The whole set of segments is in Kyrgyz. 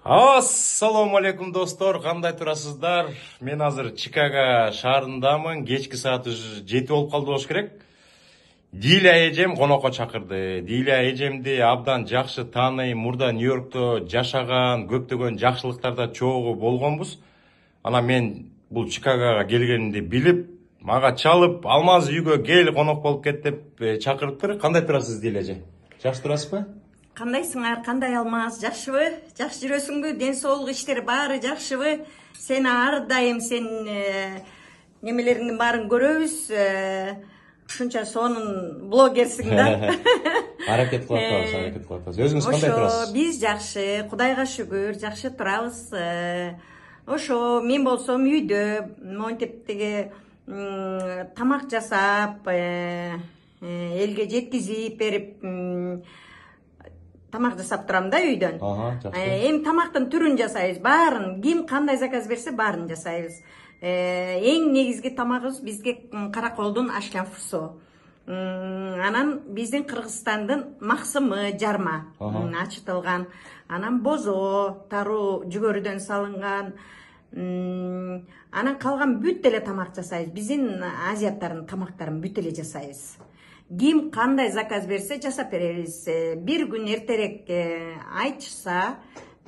Ассаламу алейкум достор, кандай турасыздар? Мен азыр Чикаго шаарындамын. Кечки сааты 7 болуп калды болуш керек. Диля эжем конокко чакырды. Диля эжемди абдан жакшы тааныйм. Мурда Нью-Йоркто жашаган, көптөгөн жакшылыктарда чогуу болгонбуз. Анан мен бул Чикагога келгенимди билип, мага чалып, Алмаз үйгө кел, конок болуп кет деп чакырыптыр. Кандай турасыз Диля эже? Жакшы турасызбы? Кандайсыңар, кандай Алмаз, жакшыбы? Жакшы жүрөсүңбү? Ден соолук иштери баары жакшыбы? Сени ар дайым сен немелериңдин баарын көрөбүз. Ушунча сонун блогерсиң да. Аракет кылып атабыз, аракет кылып атабыз. Өзүңүз кандай турасыз? Биз жакшы, Кудайга шүгүр, жакшы турабыз. Ошо мен болсом үйдө монтип тиги тамак жасап, элге жеткизип берип тамак жасап турам да үйдөн. Эми тамактын түрүн жасайбыз, баарын, ким кандай заказ берсе баарын жасайбыз. Эң негизги тамагыбыз бизге караколдун ашляфусу. Анан биздин Кыргызстандын максымы жарма ачытылган. Анан бозо, тару жүгөрүдөн салынган. Анан калган бүт эле тамак жасайбыз. Биздин азияттардын тамактарын бүт эле жасайбыз. Ким кандай заказ берсе жасап беребиз. Бир күн эртерээк айтышса,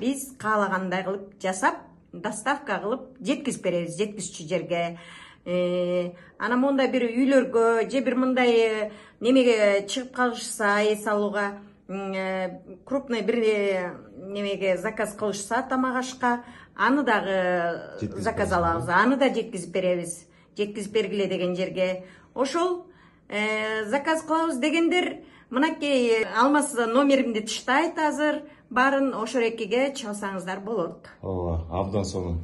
биз каалагандай кылып жасап, доставка кылып жеткизип беребиз жеткизүүчү жерге. Анан мондай бир үйлөргө же бир мындай немеге чыгып калышса, эс алууга крупный бир немеге заказ кылышса тамак ашка, аны дагы заказ алабыз, аны да жеткизип беребиз. Жеткизип бергиле деген жерге. Ошол заказ кылабыз дегендер, мынакей Алмаз номеримди таштайт азыр. Барын ошо рекеге чалсаңыздар болот. Ооба, абдан сонун.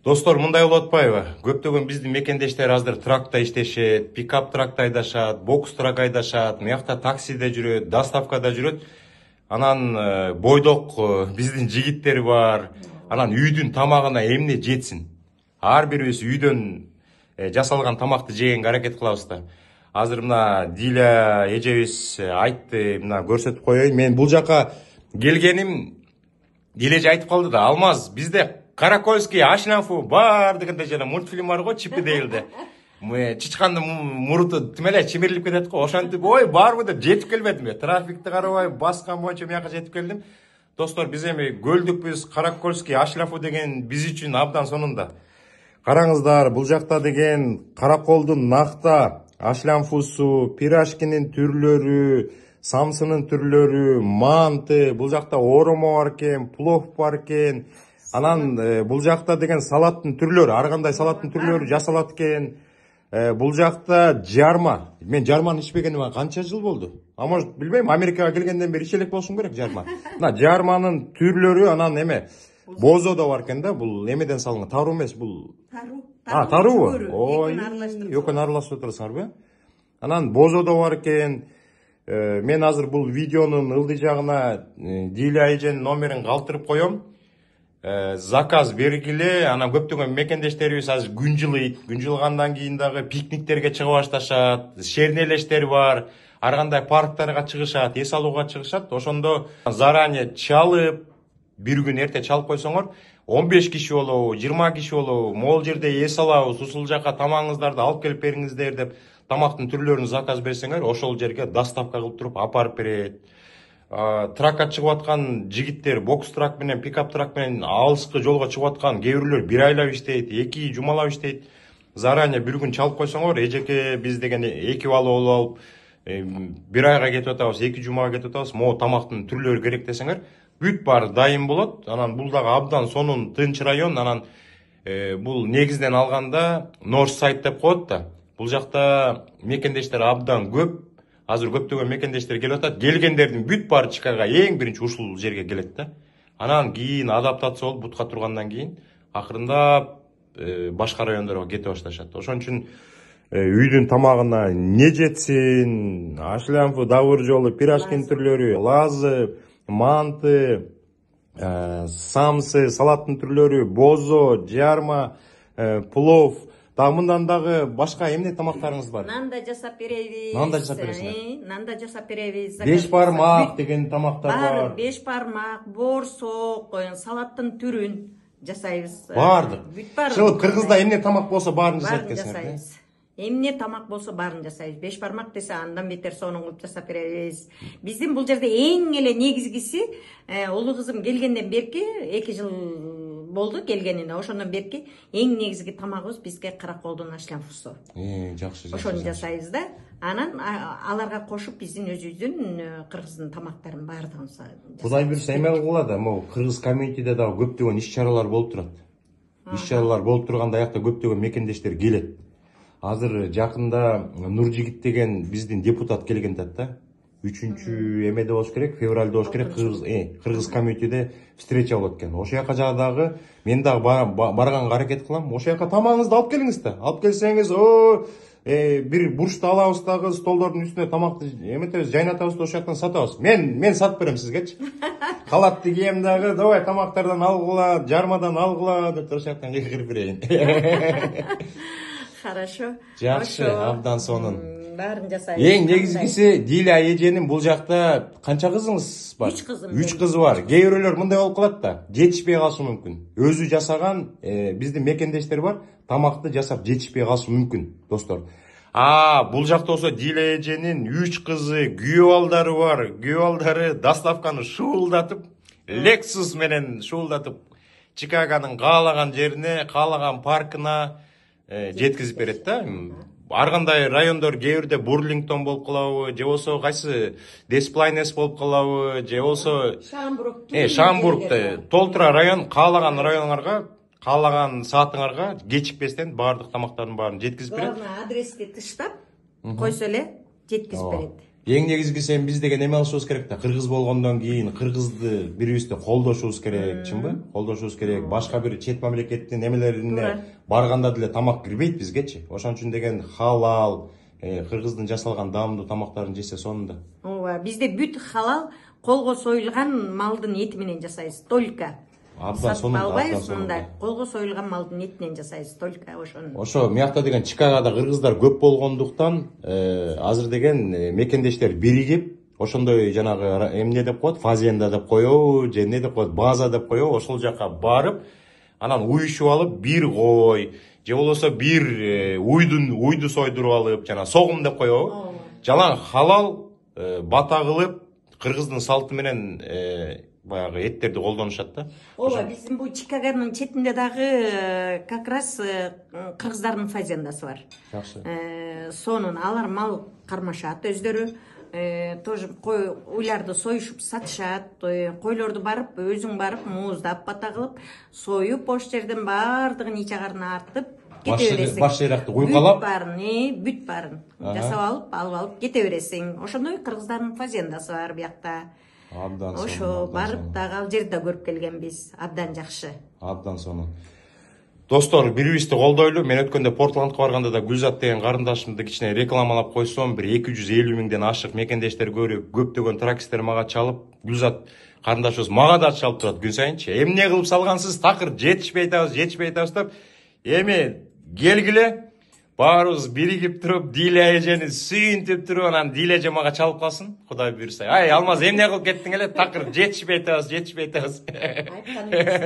Достор, мындай болуп атпайбы? Көптөгөн биздин мекендештер азыр тракта иштешет, пикап тракта айдашат, бокс трак айдашат, мыякта таксиде жүрөт, доставкада жүрөт. Анан бойдок биздин жигиттер бар. Анан үйдүн тамагына эмне жетсин? Ар бирибиз үйдөн жасалган тамакты жегенге аракет кылабыз да. Азыр мына Диля эжебиз айтты, мына көрсөтүп коеюн. Мен бул жака келгеним, Диля эже айтып калды да, Алмаз, бизде Каракольский ашнафу бар дегенде жана мультфильм бар го, Чип и Дейлде. Чычкандын муруту тимеле чимирип кетет го. Ошентип, ой, барбы деп жетип келбедим. Трафикти карабай, баскан боюнча мыяка жетип келдим. Достор, биз эми көлдүкпүз, Каракольский ашнафу деген биз үчүн абдан сонунда. Караңыздар, бул жакта деген караколдун накта ашляфусу, пирашкинин түрлөрү, самсынын түрлөрү, манты, бул жакта оромо бар экен, плов бар экен. Анан бул жакта деген салаттын түрлөрү, ар кандай салаттын түрлөрү жасалат экен. Бул жакта жарма. Мен жарманы ичпегениме канча жыл болду? А может, билбейм, Америкага келгенден бери ичелек болушум керек жарма. Мына жарманын түрлөрү, анан эме бозо да бар экен да, бул эмеден салынган, тару эмес, бул таруу. Ой, экөөнү аралаштырып турасыңарбы? Анан бозо да бар экен. Мен азыр бул видеонун ылдый жагына Диля эженин номерин калтырып коем. Заказ бергиле, анан көптөгөн мекендештерибиз азыр күн жылыйт. Күн жылгандан кийин дагы пикниктерге чыга башташат. Шернелештер бар. Ар кандай парктарга чыгышат, эс алууга чыгышат. Ошондо заранее чалып, бир күн эрте чалып койсоңор, 15 киши болобу, 20 киши болобу, могул жерде эс алабыз, ушул жака тамагыңыздарды алып келип бериңиздер деп тамактын түрлөрүн заказ берсеңер, ошол жерге доставка кылып туруп апарып берет. Тракка чыгып аткан жигиттер, бокс трак менен, пикап трак менен алыскы жолго чыгып аткан кээ бирлөр бир айлап иштейт, 2 жумалап иштейт. Заранее бир күн чалып койсоңор, эжеке биз деген 2 бала болуп алып, бир айга кетип атабыз, 2 жумага кетип атабыз, могу тамактын түрлөрү керек десеңер, бүт баары дайым болот. Анан бул дагы абдан сонун тынч район. Анан бул негизден алганда North Side деп коет да. Бул жакта мекендештер абдан көп. Азыр көптөгөн мекендештер келип атат. Келгендердин бүт баары Чикагога эң биринчи ушул жерге келет да. Анан кийин адаптация болуп бутка тургандан кийин акырындап башка райондорго кете башташат. Ошон үчүн үйдүн тамагына не жетсин? Ашляфу, давыр жолу, пирашкин түрлөрү, лазы, манты, самсы, салаттын түрлөрү, бозо, жарма, плов, Дагы мындан дагы башка эмне тамактарыңыз бар? Нан да жасап беребиз. Нан да жасап бересиңер? Нан да жасап беребиз. Беш бармак деген тамактар бар. Беш бармак, борсок, салаттын түрүн жасайбыз. Бардык. Бүт баарын. Шылып Кыргызда эмне тамак болсо баарын жасайт Баарын экенсиңер. жасайбыз. Эмне тамак болсо баарын жасайбыз. Беш бармак десе андан бетер сонун кылып жасап беребиз. Биздин бул жерде эң эле негизгиси улуу кызым келгенден берки 2 жыл болду келгенине. Ошондон берки эң негизги тамагыбыз бизге караколдун ашлан фусу. Жакшы. Ошону жасайбыз да. Анан аларга кошуп биздин өзүбүздүн кыргыздын тамактарын баардыгын жасайбыз. Кудай буюрса эме кылгыла да, могу кыргыз комьюнитиде дагы көптөгөн иш-чаралар болуп турат. Иш-чаралар болуп турганда аякта көптөгөн мекендештер келет. Азыр жакында Нуржигит деген биздин депутат келген да. 3-чү эмеде болуш керек, февралда болуш керек, кыргыз комьюнитиде встреча болот экен. Ошол жака дагы мен дагы барганга аракет кылам. Ошол жака тамагыңызды алып келиңиз да. Алып келсеңиз, бир бурчту алабыз дагы, столдордун үстүнө тамакты эметебиз, жайнатабыз да ошол жактан сатабыз. Мен сатып берем сизгечи. Халатты кийем дагы, давай тамактардан алгыла, жармадан алгыла деп ошол жактан кыйкырып берейин. Хорошо. Жакшы, абдан сонун. Баарын жасайбыз. Эң негизгиси Диля эженин бул жакта канча кызыңыз бар? 3 кызым. 3 кызы бар. Кээ бирөөлөр мындай болуп калат да, жетишпей калышы мүмкүн. Өзү жасаган биздин мекендештер бар, тамакты жасап жетишпей калышы мүмкүн, достор. Бул жакта болсо Диля эженин 3 кызы, күйөө балдары бар. Күйөө балдары доставканы шуулдатып, Lexus менен шуулдатып, Чикагонун каалаган жерине, каалаган паркына жеткизип берет да. Ар кандай райондор кээ бирде Бурлингтон болуп калабы, же болсо кайсы Десплайнес болуп калабы, же болсо Шамбургда толтура район, каалаган райоңарга, каалаган саатыңарга кечикпестен баардык тамактардын баарын жеткизип берет. Главное адрести тыштап койсо эле жеткизип берет. Эң негизгиси биз деген эме алышыбыз керек да. Кыргыз болгондон кийин кыргызды бирибизди колдошубуз керек, чынбы? Колдошубуз керек. Башка бир чет мамлекеттин эмелерине барганда деле тамак кирбейт бизгечи. Ошон үчүн деген халал, кыргыздын жасалган даамдуу тамактарын жесе сонун да. Ооба, бизде бүт халал, колго союлган малдын эти менен жасайбыз. Только Абдан сонун, абдан сонун. мындай колго союлган малдын этинен жасайбыз. Только ошону. Ошо мыякта деген Чикагода кыргыздар көп болгондуктан азыр деген мекендештер биригип, ошондой жанагы эмне деп коет, фазенда деп коебу, же эмне деп коет, база деп коебу, ошол жака барып, анан уюшуп алып, бир кой, же болбосо бир уйду сойдуруп алып, жана согум деп коебу. Жалаң халал бата кылып, кыргыздын салты менен баягы эттерди колдонушат да. Ооба, биздин бул Чикагонун четинде дагы как раз кыргыздардын фазендасы бар. Жакшы. Сонун алар мал кармашат өздөрү. Тоже уйларды союшуп сатышат. Койлорду барып, өзүң барып, мууздап бата кылып, союп, ош жерден баардыгын ичагарына артып, кете бересиң. Баш жайракты куйгалап, бүт баарын жасап алып кете бересиң. Ошондой кыргыздардын фазендасы бар биякта. Абдан сонун. Ошо барып дагы ал жерде көрүп келгенбиз. Абдан жакшы. Абдан сонун. Достор, бирибизди колдойлу. Мен өткөндө Портландка барганда да Гүлзат деген карындашымды кичине рекламалап койсом, бир 250 миңден ашык мекендештер көрүп, көптөгөн тракистер мага чалып, Гүлзат карындашыбыз мага да чалып турат күн сайынчы. Эмне кылып салгансыз, такыр жетишпей атабыз деп. Эми келгиле. Баарыбыз биригип туруп, Диля эжени сүйүнтүп туруп, анан Диля эже мага чалып калсын. Кудай буйрса. Алмаз, эмне кылып кеттиң эле? Такыр жетишпей атабыз.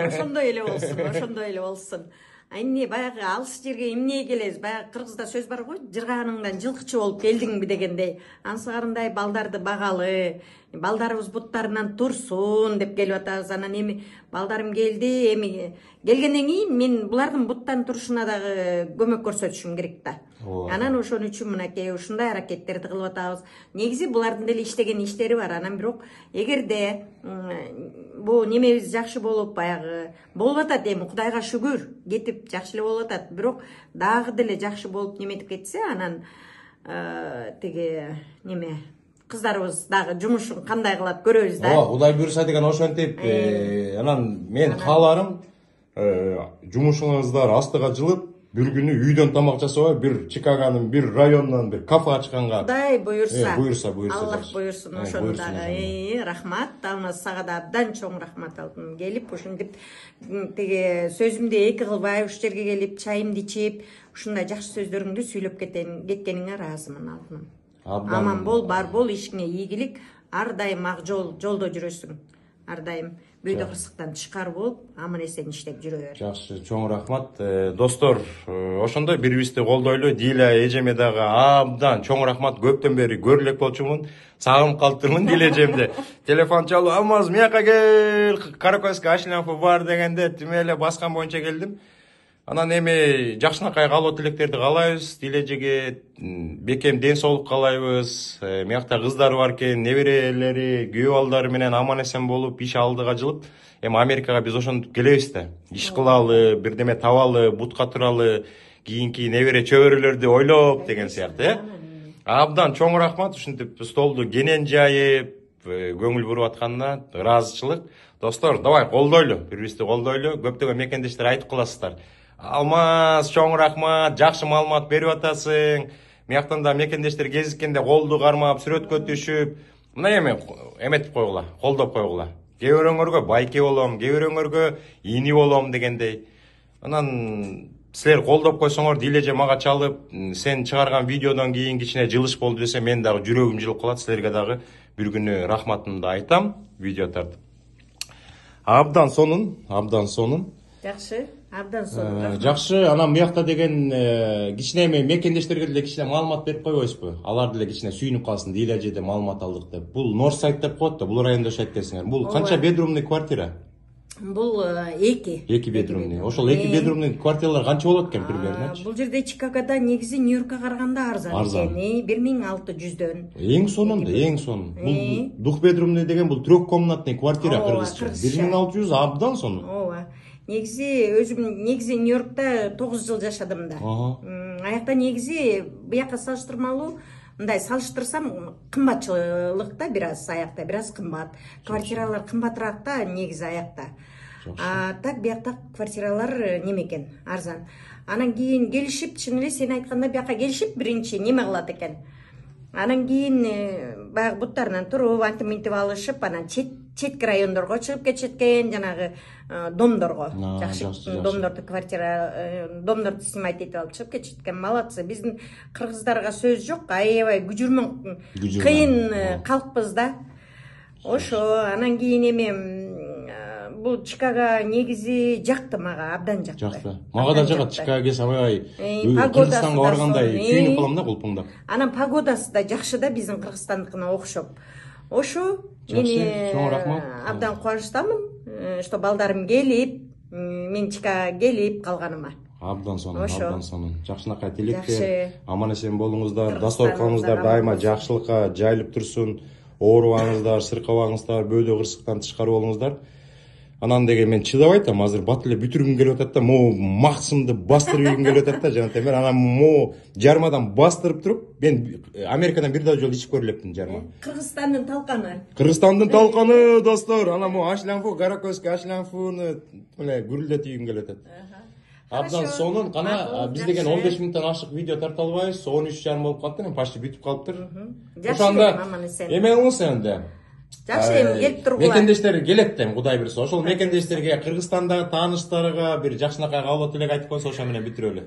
Ошондой эле болсун. Эмне баягы алыс жерге эмне келебиз? Баягы кыргызда сөз бар го, жыргааныңдан жылкычы болуп келдиңби дегендей. Ансыгарындай балдарды багалы, балдарыбыз буттарынан турсун деп келип атабыз. Анан эми балдарым келди, эми келгенден кийин мен булардын буттан турушуна дагы көмөк көрсөтүшүм керек да. Анан ошон үчүн мынакей ушундай аракеттерди кылып атабыз. Негизи булардын деле иштеген иштери бар. Анан бирок эгерде бул немебиз жакшы болуп баягы болуп атат, эми Кудайга шүгүр, кетип жакшы эле болуп атат. Бирок дагы деле жакшы болуп неметип кетсе, анан тиги неме кыздарыбыз дагы жумушун кандай кылат көрөбүз да. Кудай буйрса деген ошентип, анан мен кааларым жумушуңуздар астыга жылып, бир күнү үйдөн тамак жасабай бир Чикагонун бир районунан бир кафе ачканга. Кудай буюрса. Буюрса. Аллах буюрсун ошону дагы. Рахмат. Алмаз сага да абдан чоң рахмат алдым. Келип ушинтип тиги сөзүмдү эки кылбай ушул жерге келип чайымды ичип, ушундай жакшы сөздөрүңдү сүйлөп кеткениңе ыраазымын алтыным. Аман бол, бар бол, ишиңе ийгилик, ар дайым ак жолдо жүрөсүң. Ар дайым бүйдө кырсыктан тышкары болуп, аман эсен иштеп жүрө бер. Жакшы, чоң рахмат. Достор, ошондой бири бирибизди колдойлу. Диля эжеме дагы абдан чоң рахмат. Көптөн бери көрө элек болчумун. Сагынып калыптырмын Диля эжемди. Телефон чалып, "Алмаз, мияка кел, Каракөзгө Ашленфу бар" дегенде тиме эле баскан боюнча келдим. Анан эми жакшынакай калуу тилектерди каалайбыз. Диля эжеге бекем ден соолук каалайбыз. Миякта кыздары бар экен, неберелери, күйөө балдары менен аман эсен болуп, иш алдыга жылып, эми Америкага биз ошентип келебиз да. Иш кылалы, бирдеме табалы, бутка туралы, кийинки небере чөбөрөлөрдү ойлоп деген сыяктуу, Абдан чоң рахмат ушинтип столду кенен жайып, көңүл буруп атканына ыраазычылык. Достор, давай колдойлу, бири-бирибизди колдойлу. Көптөгөн мекендештер айтып каласыздар. Алмаз, чоң рахмат, жакшы маалымат берип атасың. Мияктан да мекендештер кезиккенде колду кармап, сүрөткө түшүп, мына эми эметип койгула, колдоп койгула. Кээ бирөөңөргө байке болом, кээ бирөөңөргө ини болом дегендей. Анан силер колдоп койсоңор, Диля эже мага чалып, сен чыгарган видеодон кийин кичине жылыш болду десе, мен дагы жүрөгүм жылып калат. Силерге дагы бир күнү рахматымды айтам, видео тартып. Абдан сонун. Жакшы, абдан сонун. Жакшы, анан буякта деген кичине эми мекендештерге деле кичине маалымат берип койбойсузбу? Алар деле кичине сүйүнүп калсын, Диля эжеде маалымат алдык деп. Бул Норсайд деп коет да, бул райондо жашайт десиңер. Бул канча бедрумный квартира? Бул 2. 2 бедрумный. Ошол 2 бедрумный квартиралар канча болот экен примерно? Бул жерде Чикагода негизи Нью-Йоркко караганда арзан экен. 1600дөн. Эң сонун. Бул двухбедрумный деген бул трехкомнатный квартира кыргызча. 1600 абдан сонун. Ооба. Өзүм Нью-Йоркто 9 жыл жашадым да. Аякта негизи буяка салыштырмалуу, мындай салыштырсам кымбатчылык да, бир аз аякта, бир аз кымбат. Квартиралар кымбатыраак да негизи аякта. Так буякта квартиралар неме экен, арзан. Анан кийин келишип, чын эле сен айткандай буяка келишип, биринчи неме кылат экен. Анан кийин баягы буттарынан туруп, антиминтип алышып, анан четки райондорго чыгып кетишет экен, жанагы домдорго. Жакшы домдорду домдорду снимать этип алып чыгып кетишет экен. Молодцы. Биздин кыргыздарга сөз жок, аябай күжүрмөң кыйын калкпыз да. Ошо, анан кийин эми бул Чикаго негизи жакты мага, абдан жакты. Жакты. Мага да жагат. Чикаго келсем аябай Кыргызстанга баргандай сүйүнүп калам да кулпуңдап. Анан погодасы да жакшы да, биздин Кыргызстандыкына окшоп. Ошо, мен абдан кубанычтамын, что балдарым келип, мен Чикагого келип калганыма. Абдан сонун. Жакшынакай тилектер, аман эсен болуңуздар, дасторконуңуздар дайыма жакшылыкка жайылып турсун. Оорубаңыздар, сыркабаңыздар, бөөдө кырсыктан тышкары болуңуздар. Анан деген мен чыдап айтам, азыр бат эле бүтүргүм келип атат да, могу максымды бастырып ийгим келип атат да, жанагынтей мен анан могу жармадан бастырып туруп, мен Америкадан бир да жолу ичип көрө элекмин жарма. Кыргызстандын талканы. Кыргызстандын талканы, достор. Анан могу Ашленфу, Каракөзгө Ашленфуну эле гүрүлдөтүп ийгим келип атат. Абдан сонун. Кана биз деген 15 мүнөттөн ашык видео тарта албайбыз. 13:30 болуп калыптыр, почти бүтүп калыптыр. Ошондо эме кылыңыз энди. Жакшы, эми келип тургула. Мекендештер келет да, Кудай буйрса. Ошол мекендештерге, Кыргызстандагы тааныштарга бир жакшынакай каалоо тилек айтып койсо, ошо менен бүтүрөлү.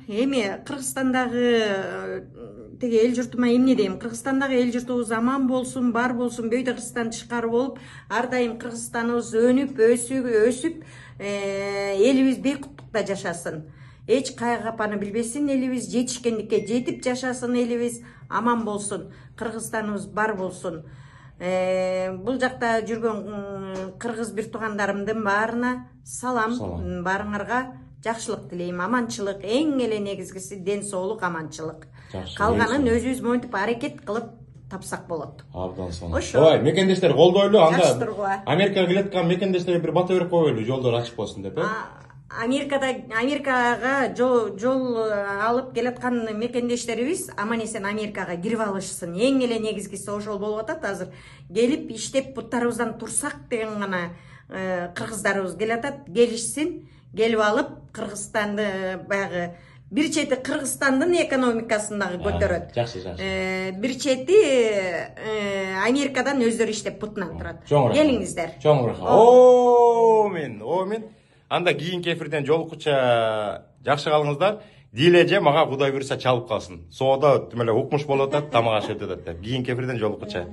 Эми Кыргызстандагы тиги эл журтума эмне дейм? Кыргызстандагы эл журтубуз аман болсун, бар болсун, бүйдө Кыргызстан тышкары болуп, ар дайым Кыргызстаныбыз өнүп, өсүп, элибиз бейкуттукта жашасын. Эч кайгы-капаны билбесин элибиз, жетишкендикке жетип жашасын элибиз, аман болсун, Кыргызстаныбыз бар болсун. Бул жакта жүргөн кыргыз бир туугандарымдын баарына салам, баарыңарга жакшылык тилейм, аманчылык, эң эле негизгиси ден соолук, аманчылык. Калганын өзүбүз монтип аракет кылып тапсак болот. Абдан сонун. Ой, мекендештер колдойлу, анда Америкага келаткан мекендештерге бир бата берип коелу, жолдор ачык болсун деп, Америкага жол алып келаткан мекендештерибиз аман эсен Америкага кирип алышсын. Эң эле негизгиси ошол болуп атат. Азыр келип иштеп буттарыбыздан турсак деген гана кыргыздарыбыз келатат, келишсин. келип алып Кыргызстанды баягы бир чети Кыргызстандын экономикасын дагы көтөрөт. Жакшы, жакшы. Бир чети Америкадан өздөрү иштеп бутунан турат. Чоң рахмат. Келиңиздер. Чоң рахмат. Омен. Анда кийинки эфирден жолукуча жакшы калыңыздар. Диле же мага Кудай буйруса чалып калсын. Соода тим эле укмуш болуп атат, тамак ашып атат деп. Кийинки эфирден жолукуча.